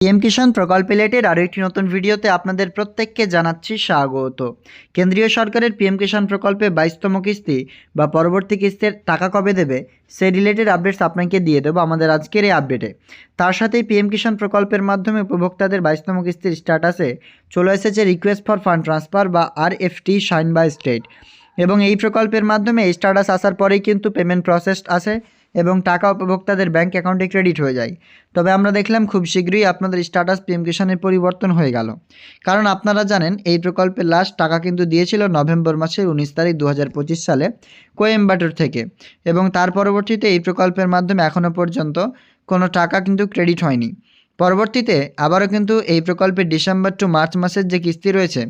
PM কিষাণ প্রকল্প related আরও একটি নতুন ভিডিওতে আপনাদের প্রত্যেককে জানাচ্ছি স্বাগত। কেন্দ্রীয় সরকারের পিএম কিষাণ প্রকল্পে 22তম কিস্তি বা পরবর্তী কিস্তির টাকা কবে দেবে সেই রিলেটেড আপডেটস আপনাকে দিয়ে দেবো আমাদের আজকের এই আপডেটে। তার সাথেই পিএম কিষাণ প্রকল্পের মাধ্যমে উপভোক্তাদের 22তম কিস্তির স্ট্যাটাসে চলে এসেছে রিকোয়েস্ট ফর ফান্ড ট্রান্সফার বা RFT সাইন বাই স্টেট, এবং এই প্রকল্পের মাধ্যমে এই স্ট্যাটাস আসার পরেই কিন্তু পেমেন্ট প্রসেস আসে এবং টাকা উপভোক্তাদের ব্যাঙ্ক অ্যাকাউন্টে ক্রেডিট হয়ে যায়। তবে আমরা দেখলাম খুব শীঘ্রই আপনাদের স্ট্যাটাস পিএম কিষাণের পরিবর্তন হয়ে গেল, কারণ আপনারা জানেন এই প্রকল্পের লাস্ট টাকা কিন্তু দিয়েছিল নভেম্বর মাসের 19 তারিখ 2025 সালে কোয়েম্বাটোর থেকে, এবং তার পরবর্তীতে এই প্রকল্পের মাধ্যমে এখনও পর্যন্ত কোনো টাকা কিন্তু ক্রেডিট হয়নি। পরবর্তীতে আবারও কিন্তু এই প্রকল্পের ডিসেম্বর টু মার্চ মাসের যে কিস্তি রয়েছে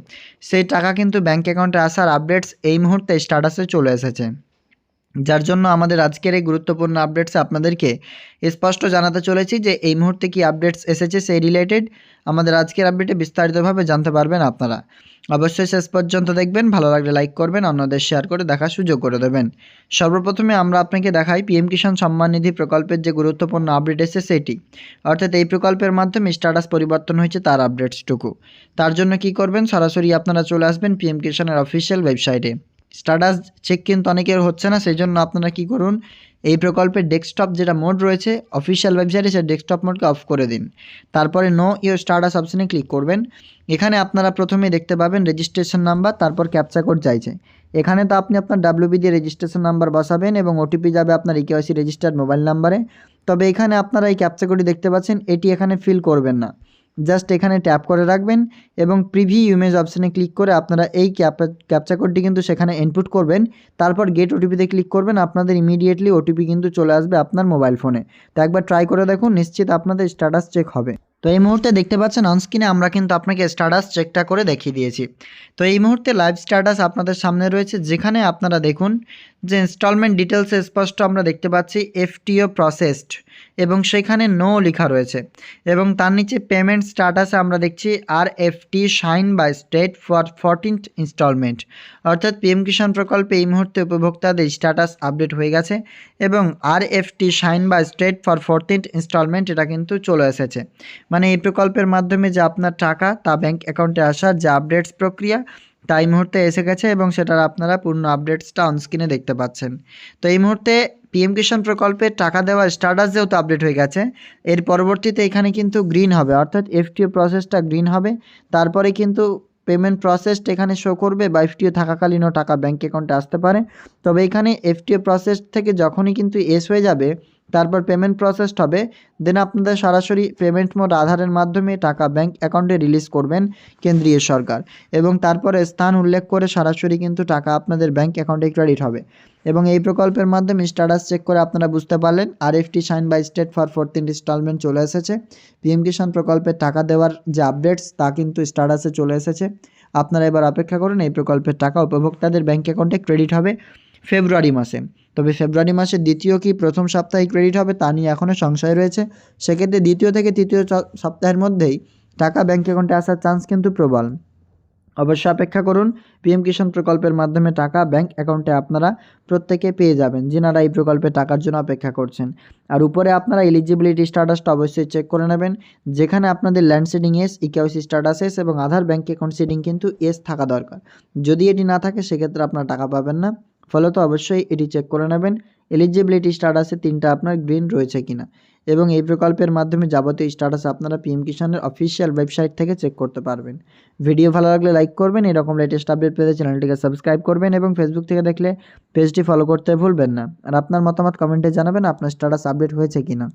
সেই টাকা কিন্তু ব্যাঙ্ক অ্যাকাউন্টে আসার আপডেটস এই মুহূর্তে স্ট্যাটাসে চলে এসেছে, যার জন্য আমাদের আজকের এই গুরুত্বপূর্ণ আপডেটসে আপনাদেরকে স্পষ্ট জানাতে চলেছি যে এই মুহূর্তে কি আপডেটস এসেছে সেই রিলেটেড আমাদের আজকের আপডেটে বিস্তারিতভাবে জানতে পারবেন আপনারা। অবশ্যই শেষ পর্যন্ত দেখবেন, ভালো লাগলে লাইক করবেন, অন্যদের শেয়ার করে দেখার সুযোগ করে দেবেন। সর্বপ্রথমে আমরা আপনাকে দেখাই পিএম কিষাণ সম্মান নিধি প্রকল্পের যে গুরুত্বপূর্ণ আপডেট এসেছে সেটি, অর্থাৎ এই প্রকল্পের মাধ্যমে স্ট্যাটাস পরিবর্তন হয়েছে তার আপডেটসটুকু। তার জন্য কি করবেন, সরাসরি আপনারা চলে আসবেন পিএম কিষাণের অফিসিয়াল ওয়েবসাইটে। স্ট্যাটাস চেক কিন্তু অনেকের হচ্ছে না, সেই জন্য আপনারা কী করুন, এই প্রকল্পের ডেস্কটপ যেটা মোড রয়েছে অফিসিয়াল ওয়েবসাইটে সেই ডেস্কটপ মোডকে অফ করে দিন। তারপরে নো ইওর স্ট্যাটাস অপশানে ক্লিক করবেন। এখানে আপনারা প্রথমে দেখতে পাবেন রেজিস্ট্রেশন নাম্বার, তারপর ক্যাপচা কোড চাইছে। এখানে তো আপনি আপনার WB দিয়ে রেজিস্ট্রেশন নাম্বার বসাবেন এবং ওটিপি যাবে আপনার EKYC রেজিস্টার্ড মোবাইল নাম্বারে। তবে এখানে আপনারা এই ক্যাপচা কোডটি দেখতে পাচ্ছেন, এটি এখানে ফিল করবেন না, জাস্ট এখানে ট্যাপ করে রাখবেন এবং প্রিভিউ ইমেজ অপশানে ক্লিক করে আপনারা এই ক্যাপচা কোডটি কিন্তু সেখানে ইনপুট করবেন। তারপর গেট ওটিপিতে ক্লিক করবেন, আপনাদের ইমিডিয়েটলি ওটিপি কিন্তু চলে আসবে আপনার মোবাইল ফোনে। তো একবার ট্রাই করে দেখুন, নিশ্চিত আপনাদের স্ট্যাটাস চেক হবে। তো এই মুহূর্তে দেখতে পাচ্ছেন অনস্ক্রিনে আমরা কিন্তু আপনাকে স্ট্যাটাস চেকটা করে দেখিয়ে দিয়েছি। তো এই মুহূর্তে লাইভ স্ট্যাটাস আপনাদের সামনে রয়েছে, যেখানে আপনারা দেখুন যে ইনস্টলমেন্ট ডিটেলসে স্পষ্ট আমরা দেখতে পাচ্ছি FTO প্রসেসড এবং সেখানে নো লেখা রয়েছে, এবং তার নিচে পেমেন্ট স্ট্যাটাসে আমরা দেখছি RFT sign by state for 14th instalment, অর্থাৎ পিএম কিষাণ প্রকল্পে এই মুহূর্তে উপভোক্তাদের স্ট্যাটাস আপডেট হয়ে গেছে এবং RFT sign by state for 14th instalment এটা কিন্তু চলে এসেছে। মানে এই প্রকল্পের মাধ্যমে যে আপনার টাকা তা ব্যাঙ্ক অ্যাকাউন্টে আসার যে আপডেটস প্রক্রিয়া তা এই মুহূর্তে এসে গেছে এবং সেটার আপনারা পূর্ণ আপডেটসটা অনস্ক্রিনে দেখতে পাচ্ছেন। তো এই মুহূর্তে পিএম কিষাণ প্রকল্পের টাকা দেওয়ার স্ট্যাটাস যেহেতু আপডেট হয়ে গেছে, এর পরবর্তীতে এখানে কিন্তু গ্রিন হবে, অর্থাৎ FTO প্রসেসটা গ্রিন হবে। তারপরে কিন্তু পেমেন্ট প্রসেসটা এখানে শো করবে বা FTO থাকাকালীনও টাকা ব্যাঙ্ক অ্যাকাউন্টে আসতে পারে। তবে এখানে FTO প্রসেস থেকে যখনই কিন্তু এস হয়ে যাবে তারপর পেমেন্ট প্রসেসড হবে, দেন আপনাদের সরাসরি পেমেন্ট মোড আধারের মাধ্যমে টাকা ব্যাঙ্ক অ্যাকাউন্টে রিলিজ করবেন কেন্দ্রীয় সরকার, এবং তারপরে স্থান উল্লেখ করে সরাসরি কিন্তু টাকা আপনাদের ব্যাঙ্ক অ্যাকাউন্টে ক্রেডিট হবে। এবং এই প্রকল্পের মাধ্যমে স্ট্যাটাস চেক করে আপনারা বুঝতে পারলেন RFT sign by state for 14th instalment চলে এসেছে। পিএম কিষাণ প্রকল্পের টাকা দেওয়ার যে আপডেটস তা কিন্তু স্ট্যাটাসে চলে এসেছে। আপনারা এবার অপেক্ষা করুন, এই প্রকল্পের টাকা উপভোক্তাদের ব্যাঙ্ক অ্যাকাউন্টে ক্রেডিট হবে ফেব্রুয়ারি মাসে। তবে ফেব্রুয়ারি মাসের দ্বিতীয় কি প্রথম সপ্তাহে ক্রেডিট হবে তা নিয়ে এখনও সংশয় রয়েছে। সেক্ষেত্রে দ্বিতীয় থেকে তৃতীয় সপ্তাহের মধ্যেই টাকা ব্যাঙ্ক অ্যাকাউন্টে আসার চান্স কিন্তু প্রবল। অবশ্যই অপেক্ষা করুন, পিএম কিষাণ প্রকল্পের মাধ্যমে টাকা ব্যাঙ্ক অ্যাকাউন্টে আপনারা প্রত্যেকে পেয়ে যাবেন যিনারা এই প্রকল্পে টাকার জন্য অপেক্ষা করছেন। আর উপরে আপনারা এলিজিবিলিটি স্ট্যাটাসটা অবশ্যই চেক করে নেবেন, যেখানে আপনাদের land seeding S, EKYC status S এবং আধার ব্যাঙ্ক অ্যাকাউন্ট সিডিং কিন্তু এস থাকা দরকার। যদি এটি না থাকে সেক্ষেত্রে আপনারা টাকা পাবেন না, ফলত অবশ্যই এটি চেক করে নেবেন এলিজিবিলিটি স্ট্যাটাসে 3টা আপনার গ্রিন রয়েছে কিনা। এবং এই প্রকল্পের মাধ্যমে যাবতীয় স্ট্যাটাস আপনারা পিএম কিষাণের অফিসিয়াল ওয়েবসাইট থেকে চেক করতে পারবেন। ভিডিও ভালো লাগলে লাইক করবেন, এরকম লেটেস্ট আপডেট পেতে চ্যানেলটিকে সাবস্ক্রাইব করবেন এবং ফেসবুক থেকে দেখলে পেজটি ফলো করতে ভুলবেন না। আর আপনার মতামত কমেন্টে জানাবেন আপনার স্ট্যাটাস আপডেট হয়েছে কিনা।